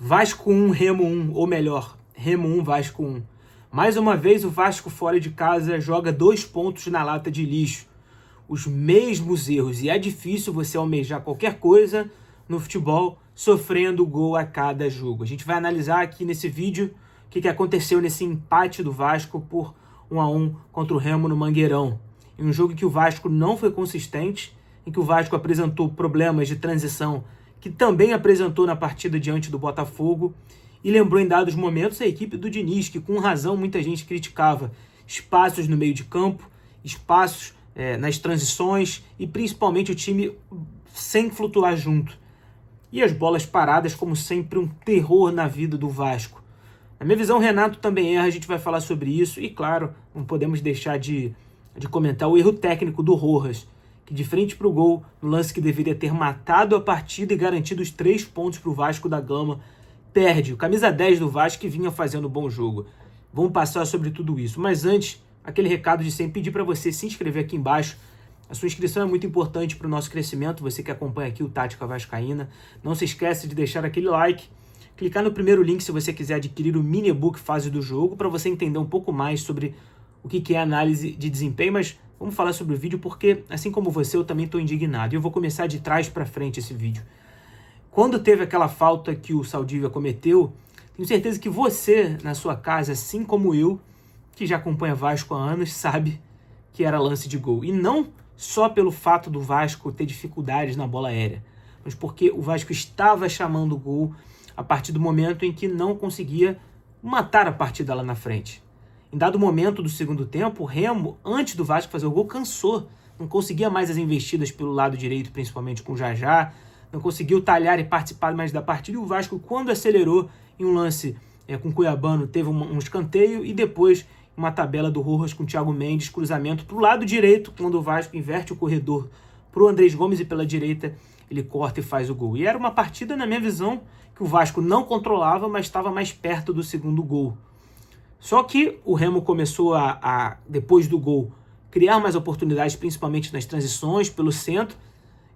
Vasco 1, Remo 1, ou melhor, Remo 1, Vasco 1. Mais uma vez o Vasco fora de casa joga 2 pontos na lata de lixo. Os mesmos erros, e é difícil você almejar qualquer coisa no futebol sofrendo gol a cada jogo. A gente vai analisar aqui nesse vídeo o que aconteceu nesse empate do Vasco por 1-1 contra o Remo no Mangueirão. Em um jogo em que o Vasco não foi consistente, em que o Vasco apresentou problemas de transição que também apresentou na partida diante do Botafogo, e lembrou em dados momentos a equipe do Diniz, que com razão muita gente criticava espaços no meio de campo, espaços nas transições e principalmente o time sem flutuar junto. E as bolas paradas, como sempre, um terror na vida do Vasco. Na minha visão, o Renato também erra, a gente vai falar sobre isso, e claro, não podemos deixar de comentar o erro técnico do Rojas, que de frente para o gol, no lance que deveria ter matado a partida e garantido os 3 pontos para o Vasco da Gama, perde. O camisa 10 do Vasco que vinha fazendo um bom jogo. Vamos passar sobre tudo isso. Mas antes, aquele recado de sempre, pedir para você se inscrever aqui embaixo. A sua inscrição é muito importante para o nosso crescimento, você que acompanha aqui o Tática Vascaína. Não se esqueça de deixar aquele like, clicar no primeiro link se você quiser adquirir o mini e-book Fase do Jogo, para você entender um pouco mais sobre o que é análise de desempenho, mas vamos falar sobre o vídeo porque, assim como você, eu também estou indignado. E eu vou começar de trás para frente esse vídeo. Quando teve aquela falta que o Saldívia cometeu, tenho certeza que você, na sua casa, assim como eu, que já acompanha Vasco há anos, sabe que era lance de gol. E não só pelo fato do Vasco ter dificuldades na bola aérea, mas porque o Vasco estava chamando o gol a partir do momento em que não conseguia matar a partida lá na frente. Em dado momento do segundo tempo, o Remo, antes do Vasco fazer o gol, cansou. Não conseguia mais as investidas pelo lado direito, principalmente com o Jajá. Não conseguiu talhar e participar mais da partida. E o Vasco, quando acelerou em um lance com o Cuiabano, teve um escanteio. E depois, uma tabela do Rojas com o Thiago Mendes, cruzamento para o lado direito, quando o Vasco inverte o corredor para o Andrés Gomes e pela direita ele corta e faz o gol. E era uma partida, na minha visão, que o Vasco não controlava, mas estava mais perto do segundo gol. Só que o Remo começou depois do gol, criar mais oportunidades, principalmente nas transições, pelo centro,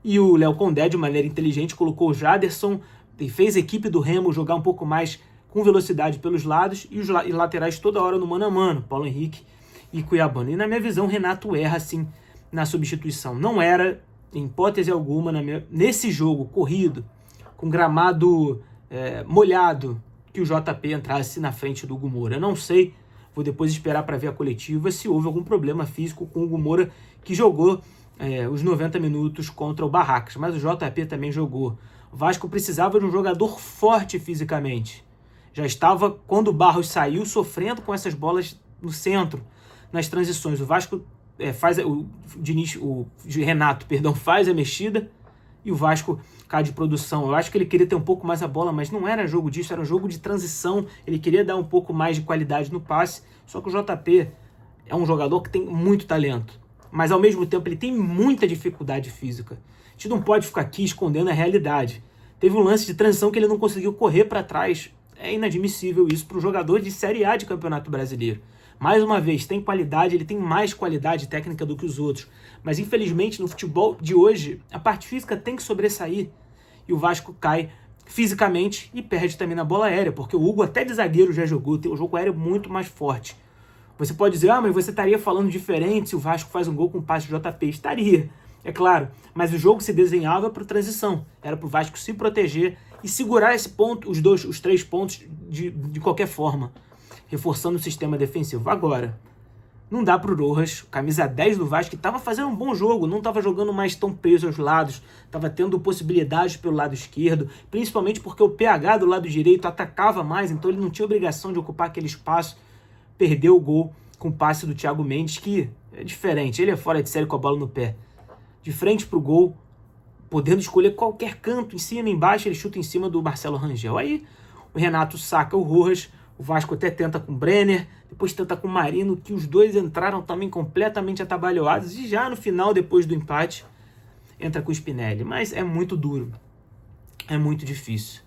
e o Léo Condé, de maneira inteligente, colocou o Jaderson e fez a equipe do Remo jogar um pouco mais com velocidade pelos lados, e os laterais toda hora no mano a mano, Paulo Henrique e Cuiabano. E na minha visão, o Renato erra, assim, na substituição. Não era, em hipótese alguma, nesse jogo corrido, com gramado molhado, que o JP entrasse na frente do Hugo Moura. Eu não sei, vou depois esperar para ver a coletiva, se houve algum problema físico com o Hugo Moura, que jogou os 90 minutos contra o Barracas, mas o JP também jogou. O Vasco precisava de um jogador forte fisicamente. Já estava, quando o Barros saiu, sofrendo com essas bolas no centro, nas transições. O Vasco o Renato faz a mexida, e o Vasco cai de produção. Eu acho que ele queria ter um pouco mais a bola, mas não era jogo disso, era um jogo de transição. Ele queria dar um pouco mais de qualidade no passe, só que o JP é um jogador que tem muito talento, mas ao mesmo tempo ele tem muita dificuldade física. A gente não pode ficar aqui escondendo a realidade. Teve um lance de transição que ele não conseguiu correr para trás. É inadmissível isso para um jogador de Série A de Campeonato Brasileiro. Mais uma vez, tem qualidade, ele tem mais qualidade técnica do que os outros. Mas, infelizmente, no futebol de hoje, a parte física tem que sobressair. E o Vasco cai fisicamente e perde também na bola aérea, porque o Hugo até de zagueiro já jogou, tem um jogo aéreo muito mais forte. Você pode dizer, mas você estaria falando diferente se o Vasco faz um gol com passe de JP. Estaria, é claro. Mas o jogo se desenhava para transição. Era para o Vasco se proteger e segurar esse ponto, os 3 pontos de qualquer forma, reforçando o sistema defensivo. Agora, não dá para o Rojas, camisa 10 do Vasco, que estava fazendo um bom jogo, não estava jogando mais tão preso aos lados, estava tendo possibilidades pelo lado esquerdo, principalmente porque o PH do lado direito atacava mais, então ele não tinha obrigação de ocupar aquele espaço. Perdeu o gol com o passe do Thiago Mendes, que é diferente, ele é fora de série com a bola no pé. De frente para o gol, podendo escolher qualquer canto, em cima, embaixo, ele chuta em cima do Marcelo Rangel. Aí o Renato saca o Rojas, o Vasco até tenta com o Brenner, depois tenta com o Marino, que os dois entraram também completamente atabalhoados, e já no final, depois do empate, entra com o Spinelli. Mas é muito duro, é muito difícil.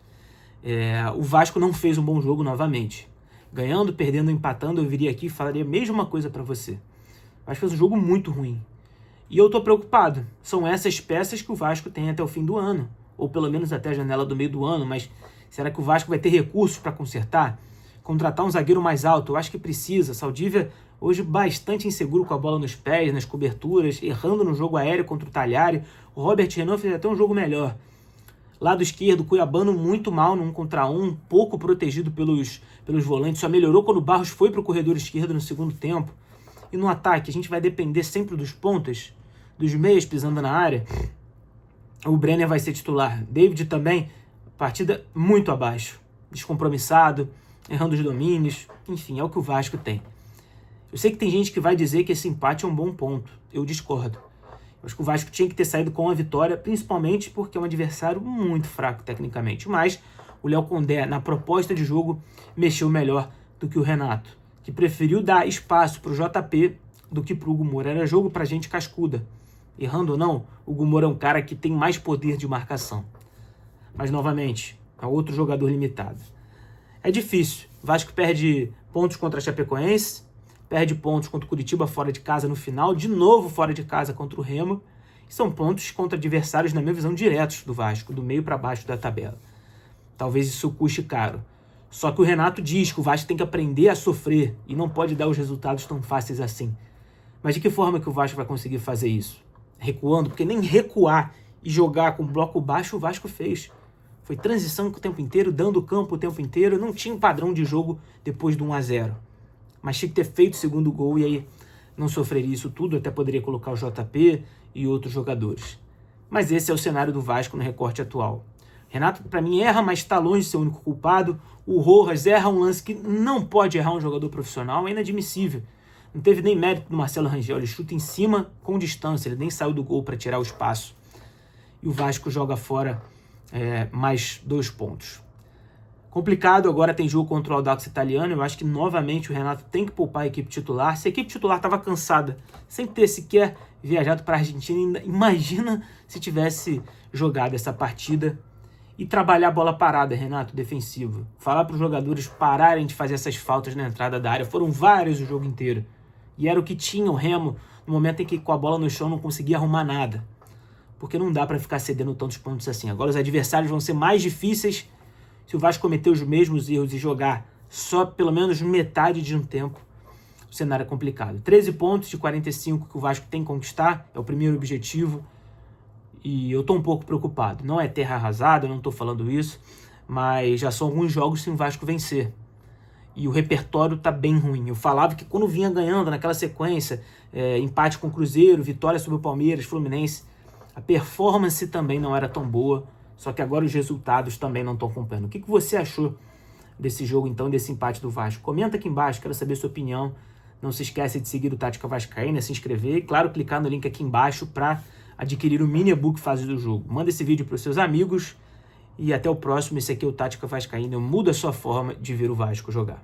O Vasco não fez um bom jogo novamente. Ganhando, perdendo, empatando, eu viria aqui e falaria a mesma coisa para você. O Vasco fez um jogo muito ruim. E eu tô preocupado. São essas peças que o Vasco tem até o fim do ano, ou pelo menos até a janela do meio do ano, mas Será que o Vasco vai ter recursos para consertar? Contratar um zagueiro mais alto? Eu acho que precisa. Saldívia hoje bastante inseguro com a bola nos pés, nas coberturas, errando no jogo aéreo contra o Talhari. O Robert Renan fez até um jogo melhor. Lado esquerdo, Cuiabano muito mal no 1 contra 1, pouco protegido pelos volantes. Só melhorou quando o Barros foi para o corredor esquerdo no segundo tempo. E no ataque, a gente vai depender sempre dos pontas, dos meias pisando na área. O Brenner vai ser titular. David também, partida muito abaixo. Descompromissado, errando os domínios. Enfim, é o que o Vasco tem. Eu sei que tem gente que vai dizer que esse empate é um bom ponto. Eu discordo. Eu acho que o Vasco tinha que ter saído com a vitória, principalmente porque é um adversário muito fraco tecnicamente. Mas o Léo Condé, na proposta de jogo, mexeu melhor do que o Renato, que preferiu dar espaço para o JP do que para o Hugo Moura. Era jogo para gente cascuda. Errando ou não, o Hugo Moura é um cara que tem mais poder de marcação. Mas, novamente, é outro jogador limitado. É difícil. O Vasco perde pontos contra a Chapecoense, perde pontos contra o Curitiba fora de casa no final, de novo fora de casa contra o Remo. São pontos contra adversários, na minha visão, diretos do Vasco, do meio para baixo da tabela. Talvez isso custe caro. Só que o Renato diz que o Vasco tem que aprender a sofrer e não pode dar os resultados tão fáceis assim. Mas de que forma que o Vasco vai conseguir fazer isso? Recuando? Porque nem recuar e jogar com bloco baixo o Vasco fez. Foi transição o tempo inteiro, dando campo o tempo inteiro. Não tinha um padrão de jogo depois do 1-0. Mas tinha que ter feito o segundo gol e aí não sofreria isso tudo. Até poderia colocar o JP e outros jogadores. Mas esse é o cenário do Vasco no recorte atual. Renato, para mim, erra, mas está longe de ser o único culpado. O Rojas erra um lance que não pode errar um jogador profissional, é inadmissível. Não teve nem mérito do Marcelo Rangel, ele chuta em cima com distância, ele nem saiu do gol para tirar o espaço. E o Vasco joga fora mais 2 pontos. Complicado, agora tem jogo contra o Audax Italiano, eu acho que novamente o Renato tem que poupar a equipe titular. Se a equipe titular estava cansada, sem ter sequer viajado para a Argentina, imagina se tivesse jogado essa partida. E trabalhar a bola parada, Renato, defensivo. Falar para os jogadores pararem de fazer essas faltas na entrada da área. Foram vários o jogo inteiro. E era o que tinha o Remo no momento em que com a bola no chão não conseguia arrumar nada. Porque não dá para ficar cedendo tantos pontos assim. Agora os adversários vão ser mais difíceis se o Vasco cometer os mesmos erros e jogar só pelo menos metade de um tempo. O cenário é complicado. 13 pontos de 45 que o Vasco tem que conquistar. É o primeiro objetivo. E eu estou um pouco preocupado. Não é terra arrasada, eu não estou falando isso, mas já são alguns jogos sem o Vasco vencer. E o repertório está bem ruim. Eu falava que quando vinha ganhando naquela sequência, empate com o Cruzeiro, vitória sobre o Palmeiras, Fluminense, a performance também não era tão boa, só que agora os resultados também não estão acompanhando. O que você achou desse jogo, então, desse empate do Vasco? Comenta aqui embaixo, quero saber a sua opinião. Não se esquece de seguir o Tática Vascaína, se inscrever e, claro, clicar no link aqui embaixo para adquirir o mini e-book Fase do Jogo. Manda esse vídeo para os seus amigos e até o próximo. Esse aqui é o Tática Vascaína. Muda a sua forma de ver o Vasco jogar.